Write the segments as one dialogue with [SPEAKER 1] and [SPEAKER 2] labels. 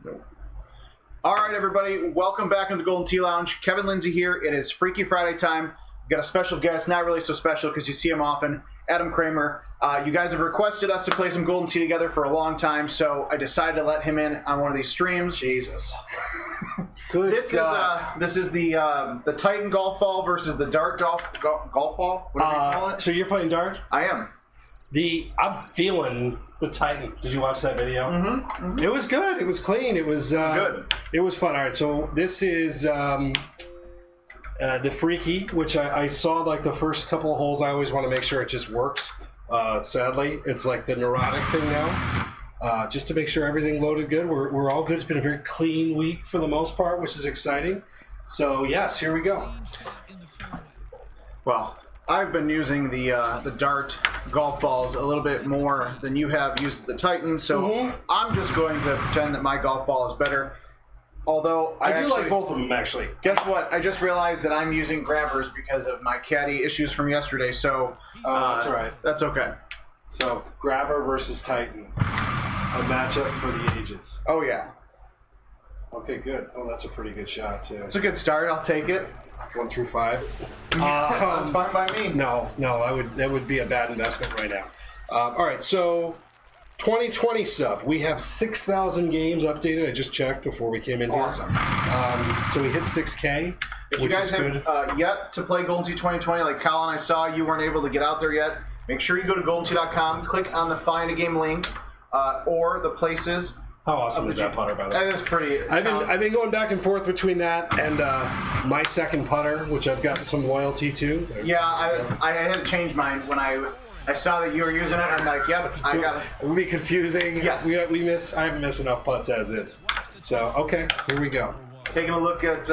[SPEAKER 1] Nope. All right, everybody. Welcome back to the Golden Tee Lounge. Kevin Lindsay here. It is Freaky Friday time. We've got a special guest, not really so special because you see him often, Adam Kramer. You guys have requested us to play some Golden Tee together for a long time, so I decided to let him in on one of these streams.
[SPEAKER 2] Jesus. Good
[SPEAKER 1] This is the Titan golf ball versus the Dart golf ball. Whatever you call it.
[SPEAKER 2] So you're playing dart?
[SPEAKER 1] I am.
[SPEAKER 2] I'm feeling the Titan. Did you watch that video?
[SPEAKER 1] Mm-hmm.
[SPEAKER 2] It was good. It was clean. It was
[SPEAKER 1] good.
[SPEAKER 2] It was fun. All right, so this is the Freaky, which I saw like the first couple of holes. I always want to make sure it just works. Sadly, it's like the neurotic thing now. Just to make sure everything loaded good. We're all good. It's been a very clean week for the most part, which is exciting. So yes, here we go.
[SPEAKER 1] Well, I've been using the Dart golf balls a little bit more than you have used the Titans, so I'm just going to pretend that my golf ball is better. Although
[SPEAKER 2] I do like both of them, actually.
[SPEAKER 1] Guess what? I just realized that I'm using grabbers because of my caddy issues from yesterday, so
[SPEAKER 2] that's all right.
[SPEAKER 1] That's okay.
[SPEAKER 2] So, grabber versus Titan. A matchup for the ages.
[SPEAKER 1] Oh, yeah.
[SPEAKER 2] Okay, good. Oh, that's a pretty good shot, too.
[SPEAKER 1] It's a good start. I'll take it.
[SPEAKER 2] 1 through 5.
[SPEAKER 1] That's fine by me.
[SPEAKER 2] No, that would be a bad investment right now. All right, so 2020 stuff. We have 6,000 games updated. I just checked before we came in here.
[SPEAKER 1] Awesome.
[SPEAKER 2] So we hit 6K,
[SPEAKER 1] If you
[SPEAKER 2] which
[SPEAKER 1] guys
[SPEAKER 2] is good.
[SPEAKER 1] have yet to play Golden Tee 2020, like Colin, I saw you weren't able to get out there yet, make sure you go to GoldenTee.com, click on the Find a Game link, or the places.
[SPEAKER 2] How awesome is that putter, by the way?
[SPEAKER 1] That is pretty.
[SPEAKER 2] I've been going back and forth between that and my second putter, which I've got some loyalty to.
[SPEAKER 1] Yeah, I had to change mine when I saw that you were using it. I'm like, yep, I got it.
[SPEAKER 2] It would be confusing.
[SPEAKER 1] Yes.
[SPEAKER 2] I haven't missed enough putts as is. So, okay, here we go.
[SPEAKER 1] Taking a look at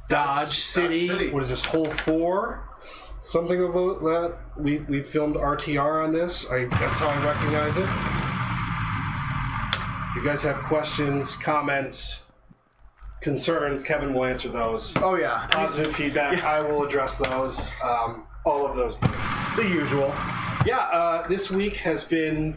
[SPEAKER 2] Dodge City. What is this, hole 4? Something of that. We filmed RTR on this. That's how I recognize it. If you guys have questions, comments, concerns, Kevin will answer those.
[SPEAKER 1] Oh, yeah.
[SPEAKER 2] Positive feedback, yeah. I will address those. All of those things.
[SPEAKER 1] The usual.
[SPEAKER 2] Yeah, this week has been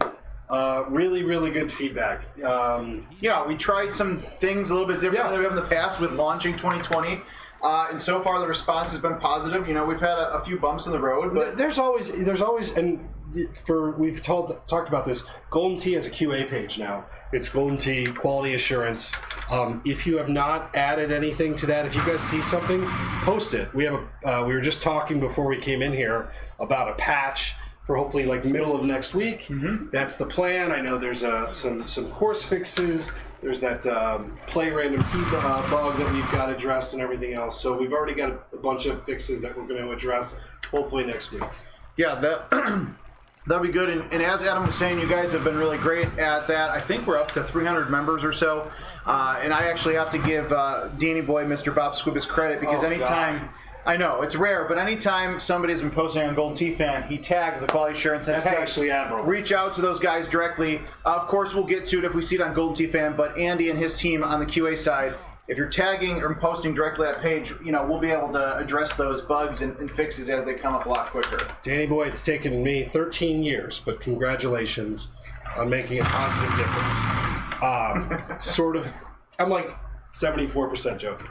[SPEAKER 2] really, really good feedback.
[SPEAKER 1] Yeah, we tried some things a little bit different than we have in the past with launching 2020. And so far the response has been positive. You know, we've had a few bumps in the road, but
[SPEAKER 2] there's always, and we've talked about this. Golden Tee has a QA page now. It's Golden Tee Quality Assurance. If you have not added anything to that, if you guys see something, post it. We were just talking before we came in here about a patch for hopefully like middle of next week. Mm-hmm. That's the plan. I know there's some course fixes. There's that play random key bug that we've got addressed and everything else. So we've already got a bunch of fixes that we're going to address hopefully next week.
[SPEAKER 1] Yeah, that'll be good. And as Adam was saying, you guys have been really great at that. I think we're up to 300 members or so. And I actually have to give Danny Boy, Mr. Bob Squibus credit because anytime... I know, it's rare, but anytime somebody's been posting on Golden Tee Fan, he tags the quality assurance and says,
[SPEAKER 2] that's
[SPEAKER 1] hey,
[SPEAKER 2] actually admirable.
[SPEAKER 1] Reach out to those guys directly. Of course, we'll get to it if we see it on Golden Tee Fan, but Andy and his team on the QA side, if you're tagging or posting directly that page, you know, we'll be able to address those bugs and fixes as they come up a lot quicker.
[SPEAKER 2] Danny Boy, it's taken me 13 years, but congratulations on making a positive difference. Sort of, I'm like 74% joking.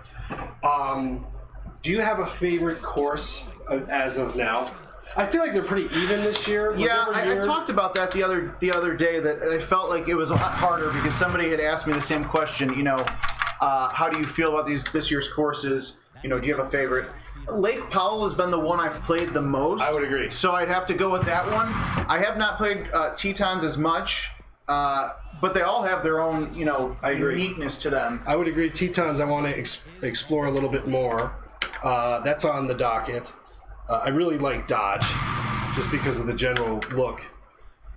[SPEAKER 2] Do you have a favorite course as of now? I feel like they're pretty even this year.
[SPEAKER 1] Yeah, I talked about that the other day, that I felt like it was a lot harder because somebody had asked me the same question, you know, how do you feel about this year's courses? You know, do you have a favorite? Lake Powell has been the one I've played the most.
[SPEAKER 2] I would agree.
[SPEAKER 1] So I'd have to go with that one. I have not played Tetons as much, but they all have their own, you know, uniqueness to them.
[SPEAKER 2] I would agree. Tetons I want to explore a little bit more. That's on the docket. I really like Dodge, just because of the general look.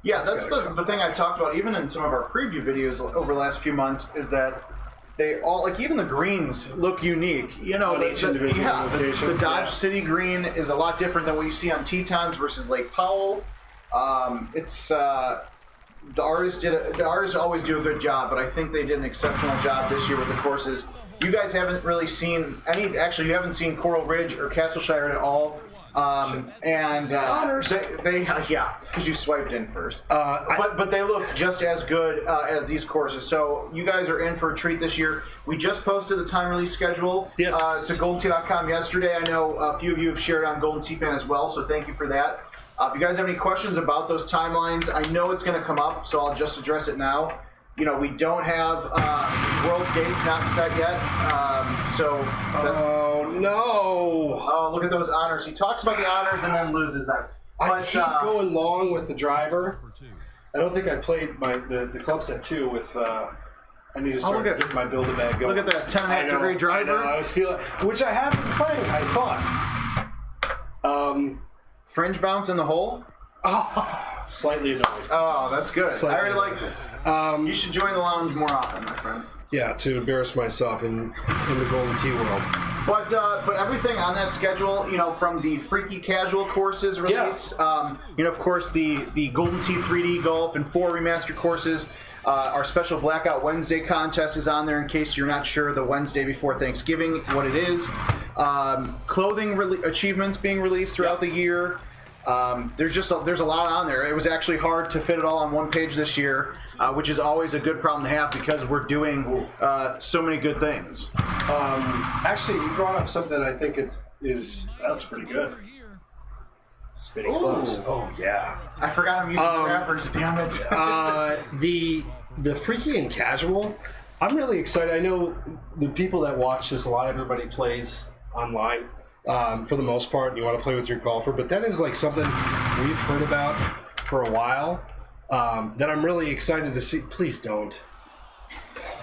[SPEAKER 1] Yeah, that's the thing I talked about, even in some of our preview videos over the last few months, is that they all, like even the greens look unique. You know, the Dodge City green is a lot different than what you see on Tetons versus Lake Powell. The artists always do a good job, but I think they did an exceptional job this year with the courses. You guys haven't really seen any. Actually, you haven't seen Coral Ridge or Castleshire at all. Honors. They because you swiped in first. But they look just as good as these courses. So you guys are in for a treat this year. We just posted the time release schedule to GoldenTee.com yesterday. I know a few of you have shared on Golden Tee Fan as well, so thank you for that. If you guys have any questions about those timelines, I know it's going to come up, so I'll just address it now. You know, we don't have World's Dates not set yet, so that's...
[SPEAKER 2] Oh, no!
[SPEAKER 1] Oh, look at those honors. He talks about the honors and then loses them.
[SPEAKER 2] I keep going long with the driver. I don't think I played the club set 2 with... I need to start getting my Build-A-Bag going.
[SPEAKER 1] Look at that 10.5 degree driver.
[SPEAKER 2] I was feeling... Which I have been playing, I thought.
[SPEAKER 1] Fringe bounce in the hole?
[SPEAKER 2] Oh, slightly annoyed.
[SPEAKER 1] Oh, that's good.
[SPEAKER 2] Slightly
[SPEAKER 1] I already like this. You should join the lounge more often, my friend.
[SPEAKER 2] Yeah, to embarrass myself in the Golden Tee world.
[SPEAKER 1] But everything on that schedule, you know, from the Freaky Casual courses release, you know, of course, the Golden Tee 3D Golf and 4 remastered courses. Our special Blackout Wednesday contest is on there in case you're not sure the Wednesday before Thanksgiving what it is. Clothing achievements being released throughout the year. There's a lot on there. It was actually hard to fit it all on one page this year, which is always a good problem to have because we're doing so many good things.
[SPEAKER 2] Actually, you brought up something I think that looks pretty good. Spinning clubs. Oh yeah.
[SPEAKER 1] I forgot I'm using wrappers. Damn it.
[SPEAKER 2] The Freaky and Casual. I'm really excited. I know the people that watch this a lot. Everybody plays online. For the most part, you want to play with your golfer, but that is like something we've heard about for a while that I'm really excited to see. Please don't.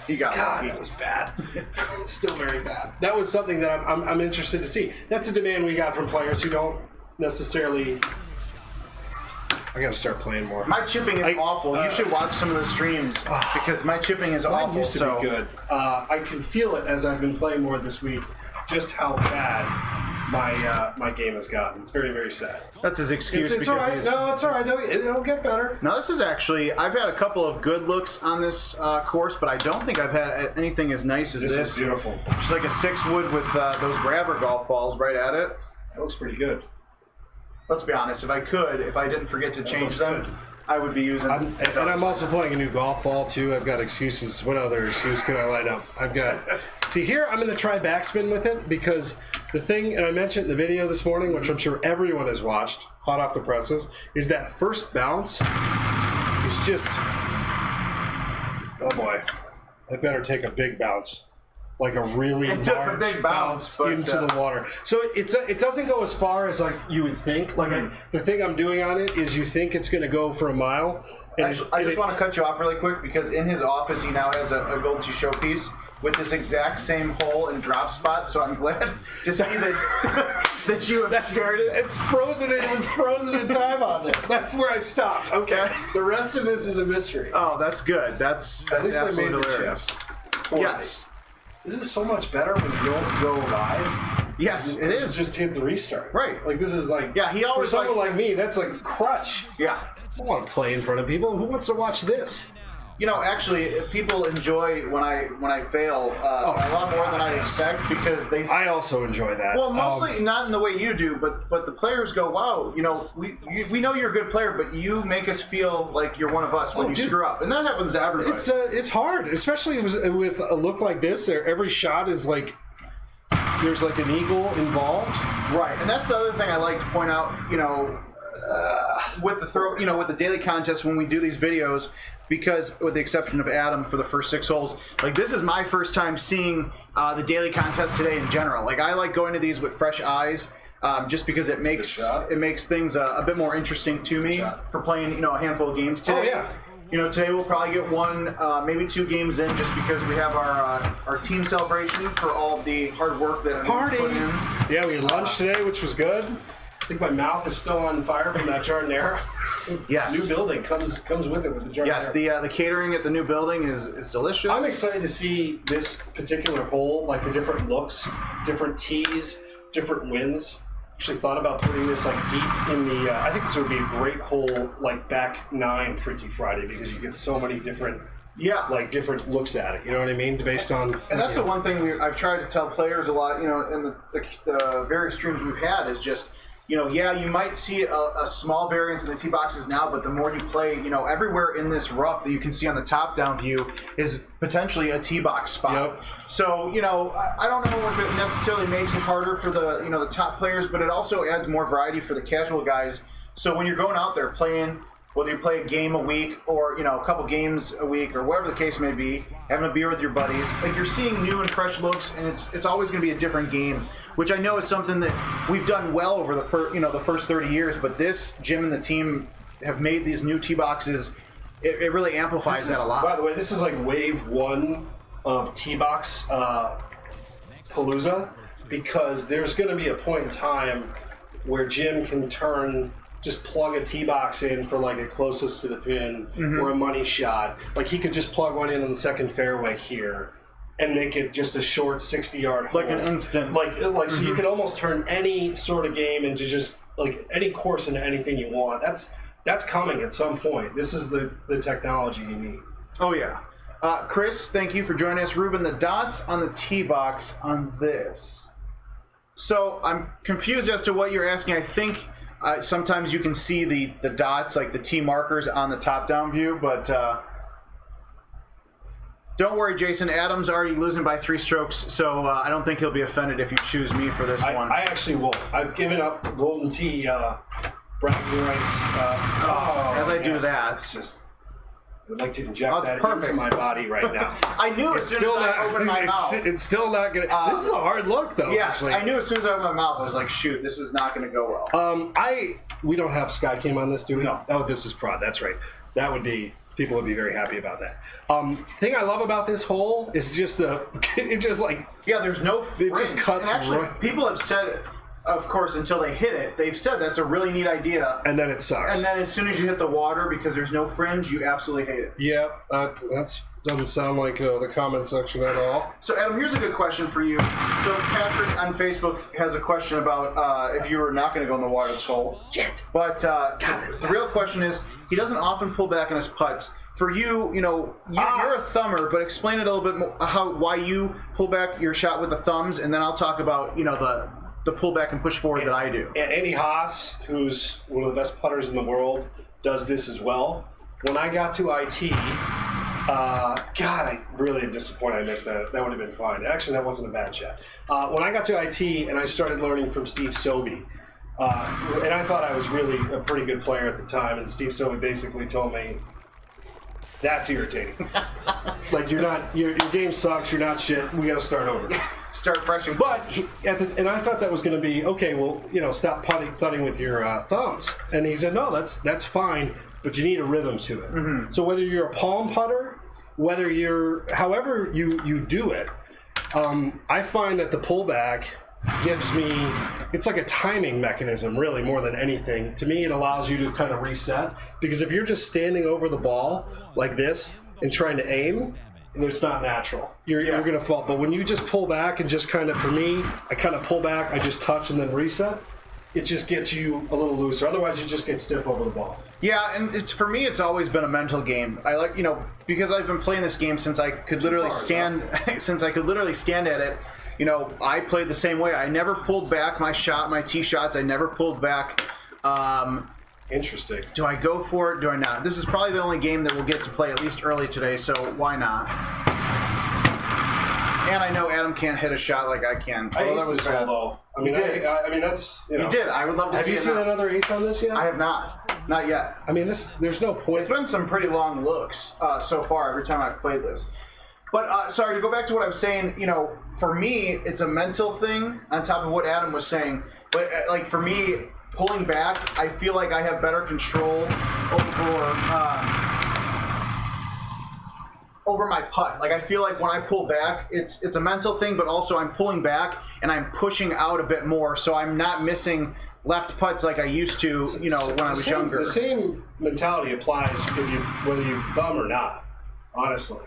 [SPEAKER 1] You got
[SPEAKER 2] God, that was bad. Still very bad. That was something that I'm interested to see. That's a demand we got from players who don't necessarily... I gotta start playing more.
[SPEAKER 1] My chipping is awful. You should watch some of the streams because my chipping is awful.
[SPEAKER 2] Mine used to be good. I can feel it as I've been playing more this week, just how bad my game has gotten. It's very, very sad.
[SPEAKER 1] That's his excuse.
[SPEAKER 2] It's all right. No, it's all right. It'll get better.
[SPEAKER 1] Now, this is actually... I've had a couple of good looks on this course, but I don't think I've had anything as nice as this.
[SPEAKER 2] This is beautiful.
[SPEAKER 1] Just like a 6-wood with those grabber golf balls right at it.
[SPEAKER 2] That looks pretty good.
[SPEAKER 1] Let's be honest. If I didn't forget to change them, I would be using...
[SPEAKER 2] And I'm also playing a new golf ball, too. I've got excuses. What other excuse can I line up? I've got... See, here I'm going to try backspin with it because the thing, and I mentioned in the video this morning, which I'm sure everyone has watched, hot off the presses, is that first bounce is just... Oh, boy. I better take a big bounce. Like a really large
[SPEAKER 1] big bounce
[SPEAKER 2] into the water. So it doesn't go as far as like you would think. Like the thing I'm doing on it is you think it's going to go for a mile.
[SPEAKER 1] I just want to cut you off really quick because in his office he now has a Golden Tee showpiece with this exact same hole and drop spot. So I'm glad to see that you have shared it.
[SPEAKER 2] It's frozen. It was frozen in time on there. That's where I stopped. Okay. The rest of this is a mystery.
[SPEAKER 1] Oh, that's good. That's absolutely hilarious.
[SPEAKER 2] Yes. This is so much better when you don't go live.
[SPEAKER 1] Yes, it is.
[SPEAKER 2] Just hit the restart.
[SPEAKER 1] Right.
[SPEAKER 2] Like, this is like...
[SPEAKER 1] Yeah, he always
[SPEAKER 2] for someone like me, that's like a crutch.
[SPEAKER 1] Yeah.
[SPEAKER 2] I don't want to play in front of people. Who wants to watch this?
[SPEAKER 1] You know, actually, people enjoy when I fail a lot more than I expect because they...
[SPEAKER 2] I also enjoy that.
[SPEAKER 1] Well, mostly not in the way you do, but the players go, wow, you know, we know you're a good player, but you make us feel like you're one of us when you screw up. And that happens to everybody.
[SPEAKER 2] It's hard, especially with a look like this. Every shot is like... There's like an eagle involved.
[SPEAKER 1] Right, and that's the other thing I like to point out, you know... with the daily contest when we do these videos, because with the exception of Adam for the first 6 holes, like this is my first time seeing the daily contest today in general. Like I like going to these with fresh eyes, just because it makes things a bit more interesting to me for playing a handful of games today.
[SPEAKER 2] Oh yeah.
[SPEAKER 1] You know, today we'll probably get 1, maybe 2 games in, just because we have our team celebration for all of the hard work that
[SPEAKER 2] Party.
[SPEAKER 1] Put in.
[SPEAKER 2] Yeah, we had lunch today, which was good. I think my mouth is still on fire from that jardinera.
[SPEAKER 1] Yes.
[SPEAKER 2] New building comes with it with the jardinera.
[SPEAKER 1] Yes, the catering at the new building is delicious.
[SPEAKER 2] I'm excited to see this particular hole, like the different looks, different tees, different winds. Actually thought about putting this like deep in the... I think this would be a great hole, like back 9 Freaky Friday, because you get so many different...
[SPEAKER 1] Yeah,
[SPEAKER 2] like different looks at it. You know what I mean? Based on,
[SPEAKER 1] and that's the one thing I've tried to tell players a lot. You know, in the various streams we've had is just, yeah, you might see a small variance in the tee boxes now, but the more you play, everywhere in this rough that you can see on the top-down view is potentially a tee box spot.
[SPEAKER 2] Yep.
[SPEAKER 1] So, I don't know if it necessarily makes it harder for the top players, but it also adds more variety for the casual guys. So when you're going out there playing, whether you play a game a week or, a couple games a week or whatever the case may be, having a beer with your buddies, like you're seeing new and fresh looks, and it's always going to be a different game, which I know is something that we've done well over the first 30 years, but this Jim and the team have made these new tee boxes. It really amplifies that a lot.
[SPEAKER 2] By the way, this is like wave 1 of tee box Palooza, because there's going to be a point in time where Jim can just plug a tee box in for like a closest to the pin or a money shot. Like he could just plug one in on the second fairway here and make it just a short 60-yard hole.
[SPEAKER 1] Like an instant.
[SPEAKER 2] So you could almost turn any sort of game into just like any course into anything you want. That's coming at some point. This is the technology you need.
[SPEAKER 1] Oh yeah. Chris, thank you for joining us. Ruben, the dots on the tee box on this. So I'm confused as to what you're asking. I think sometimes you can see the dots, like the tee markers on the top-down view, but don't worry, Jason. Adam's already losing by 3 strokes, so I don't think he'll be offended if you choose me for this one.
[SPEAKER 2] I actually won't. I've given up Golden Tee bragging rights.
[SPEAKER 1] As I do that.
[SPEAKER 2] It's just... I would like to inject that into my body right now.
[SPEAKER 1] I knew as soon as I opened my mouth.
[SPEAKER 2] It's still not going to... This is a hard look, though.
[SPEAKER 1] Yes,
[SPEAKER 2] actually.
[SPEAKER 1] I knew as soon as I opened my mouth, I was like, shoot, this is not going to go well.
[SPEAKER 2] We don't have SkyCam on this, do we?
[SPEAKER 1] No.
[SPEAKER 2] Oh, this is prod. That's right. That would be... People would be very happy about that. Thing I love about this hole is just it just like...
[SPEAKER 1] Yeah, there's no fringe.
[SPEAKER 2] It just cuts right...
[SPEAKER 1] People have said... Of course, until they hit it, they've said that's a really neat idea.
[SPEAKER 2] And then it sucks.
[SPEAKER 1] And then as soon as you hit the water, because there's no fringe, you absolutely hate it.
[SPEAKER 2] Yeah, that doesn't sound like the comment section at all.
[SPEAKER 1] So, Adam, here's a good question for you. So, Patrick on Facebook has a question about if you were not going to go in the water this hole.
[SPEAKER 2] Shit.
[SPEAKER 1] But the real question is, he doesn't often pull back on his putts. For you, you're a thumber, but explain it a little bit more, why you pull back your shot with the thumbs, and then I'll talk about, the pullback and push forward that I do.
[SPEAKER 2] And Andy Haas, who's one of the best putters in the world, does this as well. When I got to IT, I really am disappointed I missed that. That would have been fine. Actually, that wasn't a bad shot. When I got to IT and I started learning from Steve Sobey, and I thought I was really a pretty good player at the time, and Steve Sobey basically told me, that's irritating. Like, your game sucks, you're not shit, we gotta start over.
[SPEAKER 1] Start fresh.
[SPEAKER 2] But, and I thought that was going to be, okay, well, stop thudding with your thumbs. And he said, no, that's fine, but you need a rhythm to it. Mm-hmm. So whether you're a palm putter, however you do it, I find that the pullback gives me, it's like a timing mechanism, really, more than anything. To me, it allows you to kind of reset, because if you're just standing over the ball like this and trying to aim, it's not natural. You're going to fall. But when you just pull back and just kind of, for me, I kind of pull back, I just touch and then reset, it just gets you a little looser. Otherwise, you just get stiff over the ball.
[SPEAKER 1] Yeah, and for me, it's always been a mental game. I like, because I've been playing this game since I could literally stand at it. I played the same way. I never pulled back my tee shots. I never pulled back.
[SPEAKER 2] Interesting.
[SPEAKER 1] Do I go for it? Do I not? This is probably the only game that we'll get to play at least early today, so why not? And I know Adam can't hit a shot like I can.
[SPEAKER 2] I aced this hole, though. I mean, that's...
[SPEAKER 1] You did. I would love to see it.
[SPEAKER 2] Have you seen another ace on this yet?
[SPEAKER 1] I have not. Not yet.
[SPEAKER 2] I mean, there's no point.
[SPEAKER 1] It's been some pretty long looks so far every time I've played this. But, sorry, to go back to what I was saying, for me, it's a mental thing on top of what Adam was saying. But, for me, pulling back, I feel like I have better control over my putt. Like, I feel like when I pull back, it's a mental thing, but also I'm pulling back and I'm pushing out a bit more, so I'm not missing left putts like I used to, when I was younger.
[SPEAKER 2] The same mentality applies whether you thumb or not, honestly.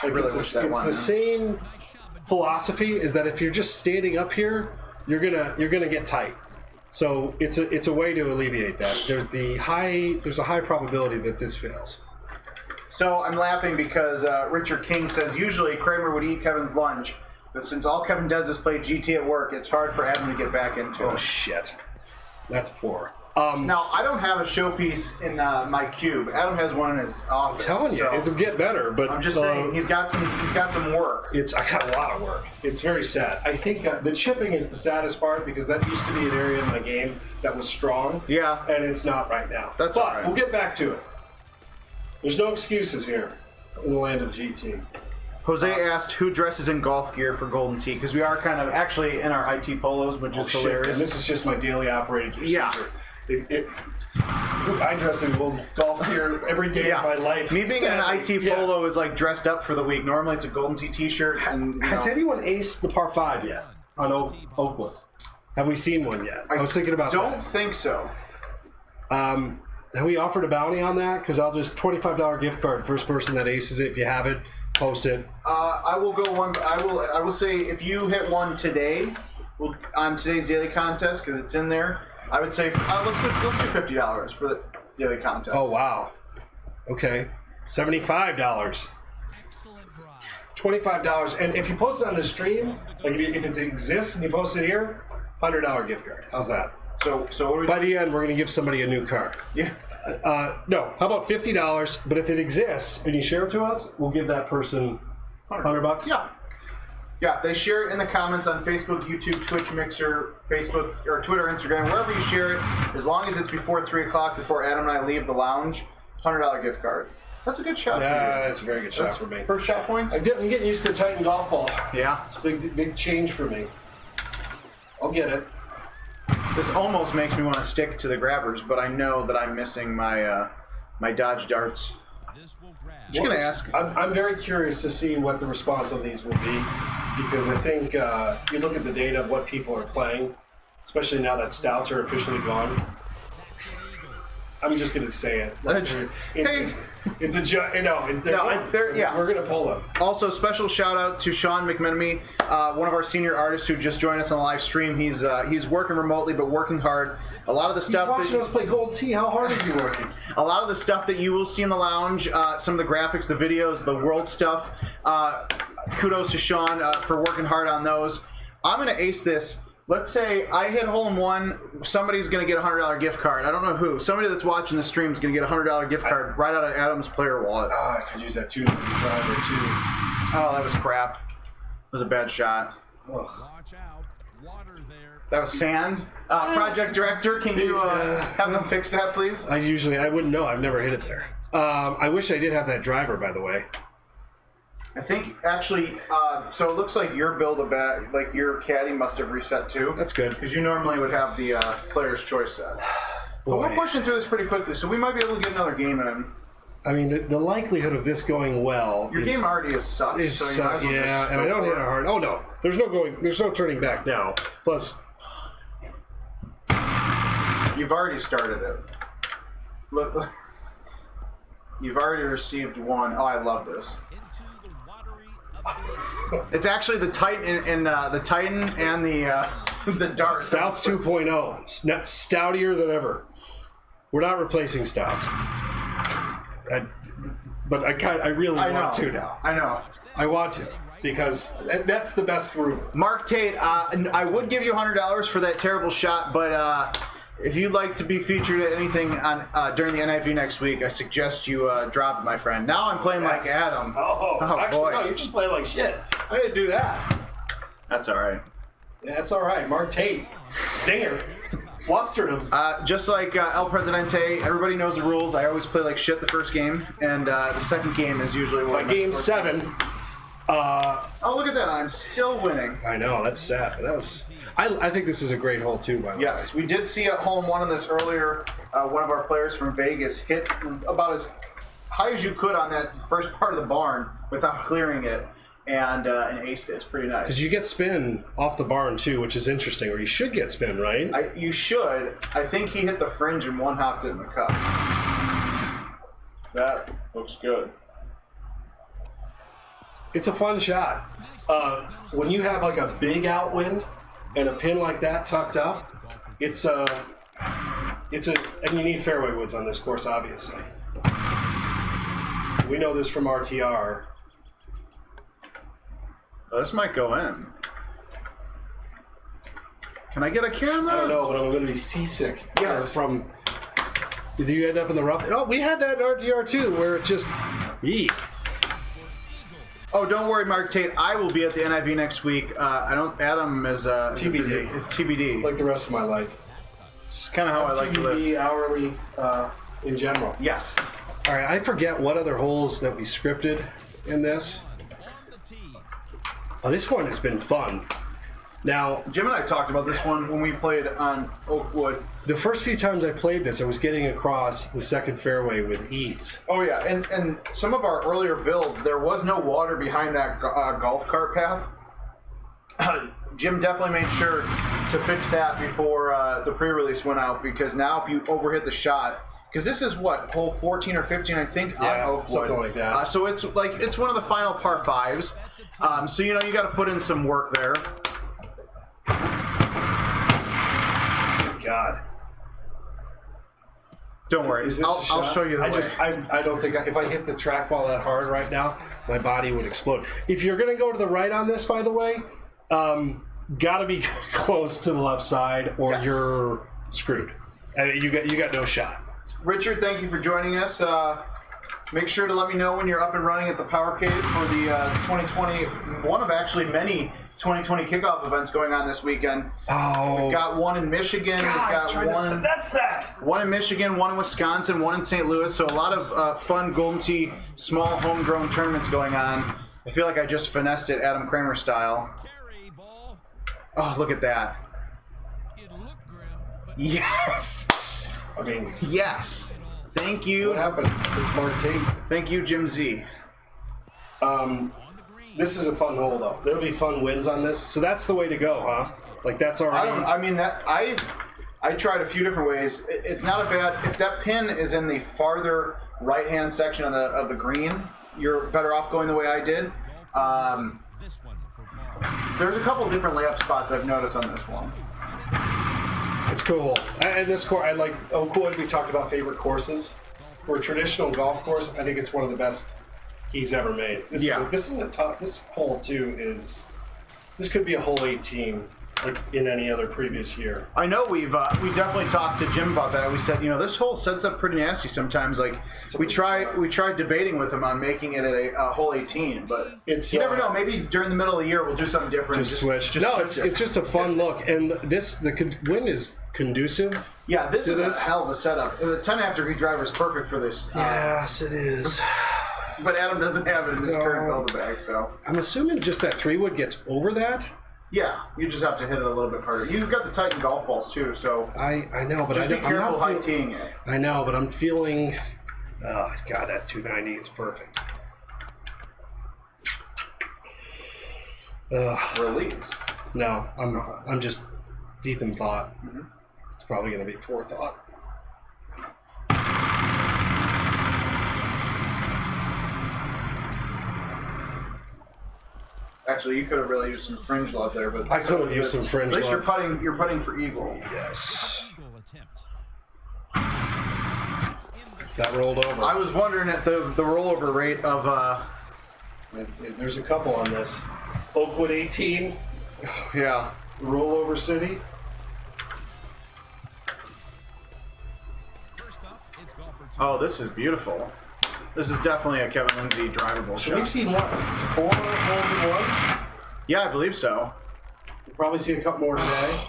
[SPEAKER 1] I really wish that
[SPEAKER 2] it's the same philosophy, is that if you're just standing up here, you're gonna get tight. So it's a way to alleviate that. There's a high probability that this fails.
[SPEAKER 1] So I'm laughing because Richard King says usually Kramer would eat Kevin's lunch, but since all Kevin does is play GT at work, it's hard for Adam to get back into it.
[SPEAKER 2] Oh shit! That's poor.
[SPEAKER 1] Now, I don't have a showpiece in my cube. Adam has one in his office.
[SPEAKER 2] I'm telling you,
[SPEAKER 1] so
[SPEAKER 2] it'll get better. But
[SPEAKER 1] I'm just saying, he's got some work.
[SPEAKER 2] I got a lot of work. It's very sad. I think the chipping is the saddest part because that used to be an area in my game that was strong.
[SPEAKER 1] Yeah.
[SPEAKER 2] And it's not right now.
[SPEAKER 1] That's
[SPEAKER 2] but
[SPEAKER 1] all right.
[SPEAKER 2] We'll get back to it. There's no excuses here in the land of GT.
[SPEAKER 1] Jose asked who dresses in golf gear for Golden Tee, because we are kind of actually in our IT polos, which is hilarious.
[SPEAKER 2] And this is just my daily operating procedure.
[SPEAKER 1] Yeah.
[SPEAKER 2] I dress in golf gear every day of my life.
[SPEAKER 1] Me being in an IT polo is like dressed up for the week. Normally it's a Golden Tee t-shirt. And,
[SPEAKER 2] Has anyone aced the par 5 yet on Oakwood? Have we seen one yet? I was thinking about that.
[SPEAKER 1] Don't think so.
[SPEAKER 2] Have we offered a bounty on that? Because I'll just $25 gift card. First person that aces it, if you have it, post it. I will go one. I will say if you hit one today, on today's daily contest, because it's in there. I would say let's do $50 for the daily contest. Oh wow. Okay. $75. $25. And if you post it on the stream, like if it exists and you post it here, $100 gift card. How's that?
[SPEAKER 1] So what do we
[SPEAKER 2] by the end, we're going to give somebody a new card.
[SPEAKER 1] Yeah.
[SPEAKER 2] No. How about $50? But if it exists and you share it to us, we'll give that person $100.
[SPEAKER 1] Yeah. Yeah, they share it in the comments on Facebook, YouTube, Twitch, Mixer, Facebook, or Twitter, Instagram, wherever you share it, as long as it's before 3 o'clock, before Adam and I leave the lounge, $100 gift card. That's a good shot for you.
[SPEAKER 2] Yeah, that's a very good shot for me.
[SPEAKER 1] First shot points?
[SPEAKER 2] I'm getting used to the Titan golf ball.
[SPEAKER 1] Yeah.
[SPEAKER 2] It's a big change for me. I'll get it.
[SPEAKER 1] This almost makes me want to stick to the grabbers, but I know that I'm missing my my dodge darts. I'm just going to ask.
[SPEAKER 2] I'm very curious to see what the response on these will be, because I think you look at the data of what people are playing, especially now that stouts are officially gone. I'm just going to say it. It's a joke. We're going to pull them.
[SPEAKER 1] Also, special shout out to Sean McMenemy, one of our senior artists who just joined us on the live stream. He's working remotely, but working hard. A lot of the stuff
[SPEAKER 2] He's watching us play Gold Tee. How hard is he working?
[SPEAKER 1] A lot of the stuff that you will see in the lounge, some of the graphics, the videos, the world stuff. Kudos to Sean for working hard on those. I'm going to ace this. Let's say I hit hole in one, somebody's going to get a $100 gift card. I don't know who. Somebody that's watching the stream is going to get a $100 gift card right out of Adam's player wallet.
[SPEAKER 2] I could use that $2 driver too.
[SPEAKER 1] Oh, that was crap. It was a bad shot. Ugh. That was sand. Project Director, can you have them fix that, please?
[SPEAKER 2] I wouldn't know. I've never hit it there. I wish I did have that driver, by the way.
[SPEAKER 1] I think actually, so it looks like your build like your caddy must have reset too.
[SPEAKER 2] That's good.
[SPEAKER 1] Because you normally would have the player's choice set. But we're pushing through this pretty quickly, so we might be able to get another game in.
[SPEAKER 2] I mean, the likelihood of this going well.
[SPEAKER 1] Your game already is sucked.
[SPEAKER 2] Yeah, and I don't hit a hard. Oh no, there's no turning back now. Plus,
[SPEAKER 1] you've already started it. Look, you've already received one. Oh, I love this. It's actually the Titan and the Titan and the Dart.
[SPEAKER 2] Stouts 2.0, stoutier than ever. We're not replacing Stouts, but I really want to now.
[SPEAKER 1] I know.
[SPEAKER 2] I want to because that's the best route.
[SPEAKER 1] Mark Tate, I would give you $100 for that terrible shot, but if you'd like to be featured at anything on during the NIV next week, I suggest you drop it, my friend. Now I'm playing like Adam.
[SPEAKER 2] Actually,
[SPEAKER 1] boy.
[SPEAKER 2] No, you're just playing like shit. I didn't do that.
[SPEAKER 1] That's all right.
[SPEAKER 2] Yeah, that's all right. Mark Tate, singer, flustered him.
[SPEAKER 1] Just like El Presidente, everybody knows the rules. I always play like shit the first game, and the second game is usually what.
[SPEAKER 2] By game 7.
[SPEAKER 1] Oh, look at that! I'm still winning.
[SPEAKER 2] I know, that's sad. But that was. I think this is a great hole too. By the way.
[SPEAKER 1] Yes, we did see a hole in one on this earlier. One of our players from Vegas hit about as high as you could on that first part of the barn without clearing it, and aced it. It's pretty nice.
[SPEAKER 2] Because you get spin off the barn too, which is interesting. Or you should get spin, right?
[SPEAKER 1] You should. I think he hit the fringe and one hopped it in the cup. That looks good.
[SPEAKER 2] It's a fun shot. When you have like a big outwind and a pin like that tucked up, and you need fairway woods on this course, obviously. We know this from RTR.
[SPEAKER 1] This might go in. Can I get a camera?
[SPEAKER 2] I don't know, but I'm going to be seasick.
[SPEAKER 1] Yes.
[SPEAKER 2] Did you end up in the rough? Oh, we had that in RTR too, where it just... Eek.
[SPEAKER 1] Oh, don't worry, Mark Tate. I will be at the NIV next week. Adam is
[SPEAKER 2] TBD.
[SPEAKER 1] Is TBD.
[SPEAKER 2] Like the rest of my life.
[SPEAKER 1] It's kind of how I like to live.
[SPEAKER 2] TBD hourly in general.
[SPEAKER 1] Yes.
[SPEAKER 2] All right, I forget what other holes that we scripted in this. Oh, this one has been fun. Now,
[SPEAKER 1] Jim and I talked about this one when we played on Oakwood.
[SPEAKER 2] the first few times I played this, I was getting across the second fairway with ease.
[SPEAKER 1] Oh yeah, and some of our earlier builds, there was no water behind that golf cart path. Jim definitely made sure to fix that before the pre-release went out, because now if you overhit the shot, because this is what, hole 14 or 15, I think, on Oakwood.
[SPEAKER 2] Something like that.
[SPEAKER 1] So it's one of the final par fives. So you got to put in some work there.
[SPEAKER 2] God.
[SPEAKER 1] Don't worry.
[SPEAKER 2] Is this
[SPEAKER 1] I'll show you the way.
[SPEAKER 2] I don't think if I hit the trackball that hard right now, my body would explode. If you're going to go to the right on this, by the way, got to be close to the left side, or you're screwed. You got no shot.
[SPEAKER 1] Richard, thank you for joining us. Make sure to let me know when you're up and running at the Power Cave for the 2020, one of actually many 2020 kickoff events going on this weekend.
[SPEAKER 2] Oh,
[SPEAKER 1] we've got one in Michigan.
[SPEAKER 2] God,
[SPEAKER 1] we've got one in Michigan, one in Wisconsin, one in St. Louis. So a lot of fun Golden Tee small homegrown tournaments going on. I feel like I just finessed it Adam Kramer style. Oh, look at that. Yes.
[SPEAKER 2] I mean,
[SPEAKER 1] yes. Thank you.
[SPEAKER 2] What happened since Mark Tate?
[SPEAKER 1] Thank you, Jim Z.
[SPEAKER 2] This is a fun hole, though. There'll be fun wins on this. So that's the way to go, huh? Like, that's already...
[SPEAKER 1] I tried a few different ways. It's not a bad... If that pin is in the farther right-hand section of the green, you're better off going the way I did. There's a couple different layup spots I've noticed on this one.
[SPEAKER 2] It's cool. And this course, I like Oakwood. We talked about favorite courses. For a traditional golf course, I think it's one of the best he's ever made. This is a tough. This hole too is. This could be a hole 18, like in any other previous year.
[SPEAKER 1] I know we definitely talked to Jim about that. We said, this hole sets up pretty nasty sometimes. Like we tried debating with him on making it a hole 18, but you never know. Maybe during the middle of the year we'll do something different.
[SPEAKER 2] Just switch. It's just a fun look, and the wind is conducive.
[SPEAKER 1] Yeah, this is a hell of a setup. The 10 after green driver is perfect for this.
[SPEAKER 2] Yes, it is.
[SPEAKER 1] But Adam doesn't have it in his current build bag, so
[SPEAKER 2] I'm assuming just that 3-wood gets over that.
[SPEAKER 1] Yeah, you just have to hit it a little bit harder. You've got the Titan golf balls too, so
[SPEAKER 2] I know, but
[SPEAKER 1] just be careful high teeing it.
[SPEAKER 2] I know, but I'm feeling. Oh God, that 290 is perfect.
[SPEAKER 1] Release.
[SPEAKER 2] No, I'm just deep in thought. Mm-hmm. It's probably going to be poor thought.
[SPEAKER 1] Actually, you could have really used some fringe love there, but
[SPEAKER 2] I could have used some fringe love.
[SPEAKER 1] At least you're putting for eagle.
[SPEAKER 2] Yes. That rolled over.
[SPEAKER 1] I was wondering at the rollover rate of.
[SPEAKER 2] There's a couple on this. Oakwood 18.
[SPEAKER 1] Yeah.
[SPEAKER 2] Rollover City.
[SPEAKER 1] Oh, this is beautiful. This is definitely a Kevin Lindsay drivable shot.
[SPEAKER 2] We've seen what, 4 holes in ones?
[SPEAKER 1] Yeah, I believe so.
[SPEAKER 2] We'll probably see a couple more today.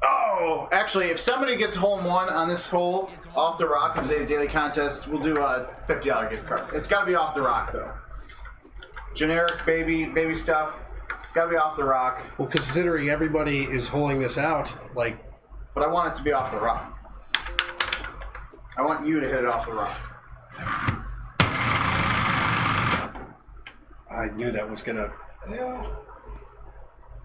[SPEAKER 1] Oh, actually, if somebody gets hole in one on this hole off the rock in today's daily contest, we'll do a $50 gift card. It's got to be off the rock, though. Generic baby stuff. It's got to be off the rock.
[SPEAKER 2] Well, considering everybody is holing this out, like...
[SPEAKER 1] But I want it to be off the rock. I want you to hit it off the rock.
[SPEAKER 2] I knew that was going to...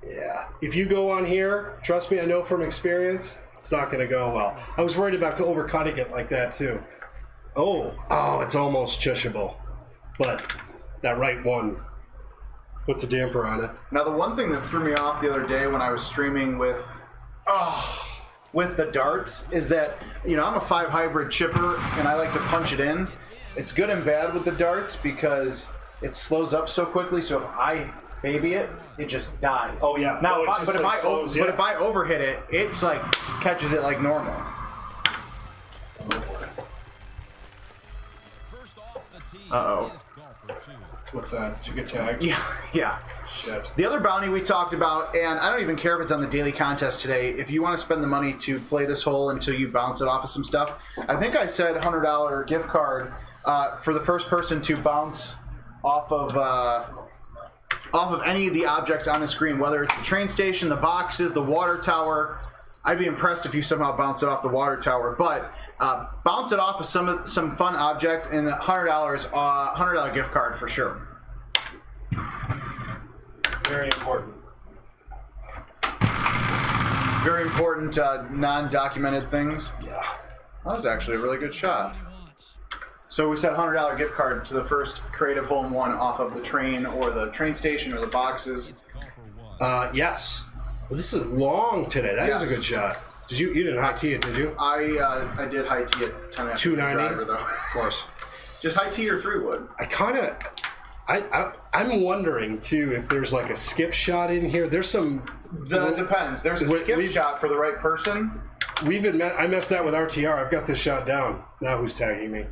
[SPEAKER 2] Yeah. If you go on here, trust me, I know from experience, it's not going to go well. I was worried about overcutting it like that, too. Oh, it's almost chushable. But that right one puts a damper on it.
[SPEAKER 1] Now, the one thing that threw me off the other day when I was streaming with the darts is that, I'm a 5 hybrid chipper, and I like to punch it in. It's good and bad with the darts because it slows up so quickly, so if I baby it, it just dies.
[SPEAKER 2] Oh yeah.
[SPEAKER 1] Now,
[SPEAKER 2] No,
[SPEAKER 1] but if I overhit it, it's like catches it like normal. Uh-oh.
[SPEAKER 2] What's that? Did you get tagged?
[SPEAKER 1] Yeah.
[SPEAKER 2] Shit.
[SPEAKER 1] The other bounty we talked about, and I don't even care if it's on the daily contest today, if you want to spend the money to play this hole until you bounce it off of some stuff, I think I said $100 gift card for the first person to bounce off of any of the objects on the screen, whether it's the train station, the boxes, the water tower. I'd be impressed if you somehow bounce it off the water tower, but bounce it off of some fun object, and $100 gift card for sure.
[SPEAKER 2] Very important.
[SPEAKER 1] Very important non-documented things.
[SPEAKER 2] Yeah.
[SPEAKER 1] That was actually a really good shot. So we said $100 gift card to the first creative hole in one off of the train or the train station or the boxes.
[SPEAKER 2] Yes. Well, this is long today. That is a good shot. You didn't high tee it, did you?
[SPEAKER 1] I did high tee it 10 after
[SPEAKER 2] 290
[SPEAKER 1] though.
[SPEAKER 2] Of course.
[SPEAKER 1] Just high tee or 3-wood.
[SPEAKER 2] I'm wondering too if there's like a skip shot in here. There's some.
[SPEAKER 1] Depends. There's a skip shot for the right person.
[SPEAKER 2] I messed out with RTR. I've got this shot down. Now who's tagging me?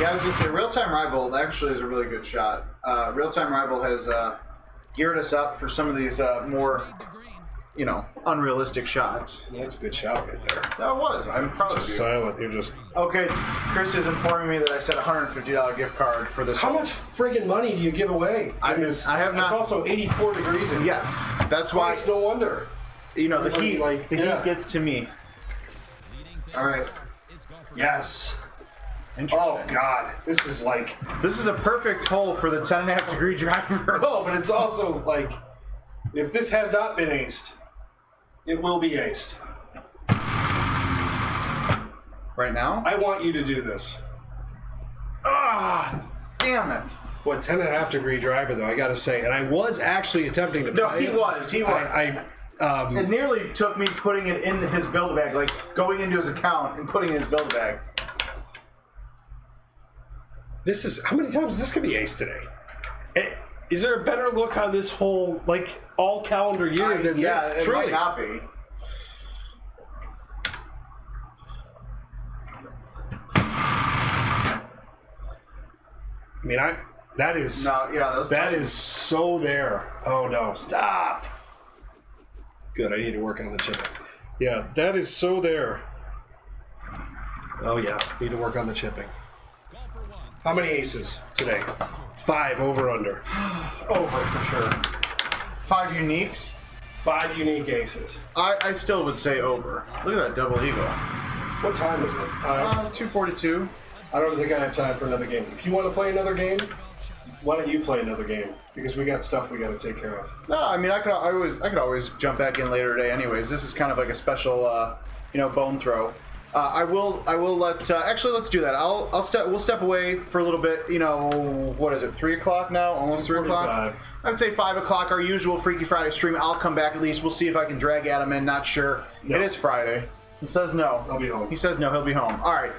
[SPEAKER 1] Yeah, I was gonna say Real-Time Rival actually is a really good shot. Real-Time Rival has geared us up for some of these more, unrealistic shots.
[SPEAKER 2] That's a good shot right there.
[SPEAKER 1] That was. I'm proud of you.
[SPEAKER 2] Silent. You're just.
[SPEAKER 1] Okay, Chris is informing me that I said $150 gift card for this.
[SPEAKER 2] How much friggin' money do you give away?
[SPEAKER 1] I have not.
[SPEAKER 2] It's also 84 degrees in here.
[SPEAKER 1] Yes, that's why.
[SPEAKER 2] It's no wonder.
[SPEAKER 1] The heat gets to me.
[SPEAKER 2] All right. Yes. Oh God, this is
[SPEAKER 1] a perfect hole for the 10.5 degree driver.
[SPEAKER 2] No, but it's also like, if this has not been aced, it will be aced.
[SPEAKER 1] Right now?
[SPEAKER 2] I want you to do this.
[SPEAKER 1] Ah, damn it.
[SPEAKER 2] What, 10.5 degree driver though, I gotta say. And I was actually attempting to play it.
[SPEAKER 1] He was. It nearly took me putting it in his Build-A-Bag, like going into his account and putting it in his Build-A-Bag.
[SPEAKER 2] This is, how many times is this going to be aced today? Is there a better look on this whole, all calendar year than this?
[SPEAKER 1] It might not be.
[SPEAKER 2] I mean, that is...
[SPEAKER 1] No, yeah,
[SPEAKER 2] that is so there. Oh, no. Stop. Good, I need to work on the chipping. Yeah, that is so there. Oh, yeah, need to work on the chipping. How many aces today? 5 over under.
[SPEAKER 1] Over for sure. 5 uniques.
[SPEAKER 2] 5 unique aces.
[SPEAKER 1] I still would say over. Look at that double eagle.
[SPEAKER 2] What time is it?
[SPEAKER 1] 2:42.
[SPEAKER 2] I don't think I have time for another game. If you want to play another game, why don't you play another game? Because we got stuff we got to take care of.
[SPEAKER 1] No, I mean I could always jump back in later today. Anyways, this is kind of like a special bone throw. I will let. Actually, let's do that. We'll step away for a little bit. What is it? 3 o'clock now? Almost 3 o'clock. I would say 5 o'clock. Our usual Freaky Friday stream. I'll come back at least. We'll see if I can drag Adam in. Not sure. No. It is Friday. He says no.
[SPEAKER 2] I'll be home.
[SPEAKER 1] He says no. He'll be home. All right.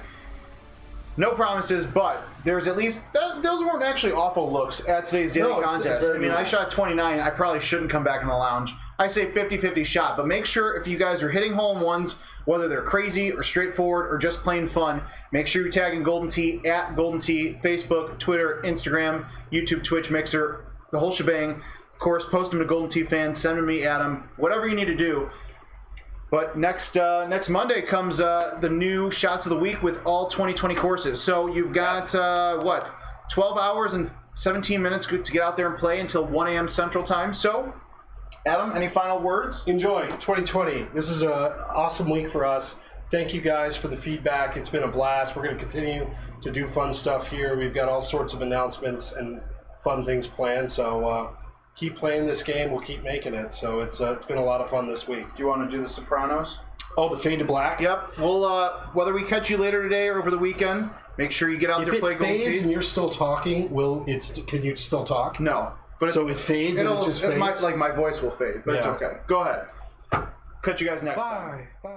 [SPEAKER 1] No promises, but there's at least those weren't actually awful looks at today's daily contest. I mean, I shot 29. I probably shouldn't come back in the lounge. I say 50-50 shot, but make sure if you guys are hitting hole-in-ones, whether they're crazy or straightforward or just plain fun, make sure you're tagging Golden Tee at Golden Tee, Facebook, Twitter, Instagram, YouTube, Twitch, Mixer, the whole shebang. Of course, post them to Golden Tee fans, send them to me, Adam, whatever you need to do. But next Monday comes the new Shots of the Week with all 2020 courses. So you've got, 12 hours and 17 minutes to get out there and play until 1 a.m. Central Time. So, Adam, any final words?
[SPEAKER 2] Enjoy 2020. This is an awesome week for us. Thank you guys for the feedback. It's been a blast. We're going to continue to do fun stuff here. We've got all sorts of announcements and fun things planned. So keep playing this game. We'll keep making it. So it's been a lot of fun this week.
[SPEAKER 1] Do you want to do The Sopranos?
[SPEAKER 2] Oh, the Fade to Black?
[SPEAKER 1] Yep. We'll whether we catch you later today or over the weekend, make sure you get out there and play Golden Tee.
[SPEAKER 2] If it fades and you're still talking, can you still talk?
[SPEAKER 1] No.
[SPEAKER 2] But so it fades and it just fades?
[SPEAKER 1] My voice will fade, but it's okay. Go ahead. Catch you guys next time.
[SPEAKER 2] Bye.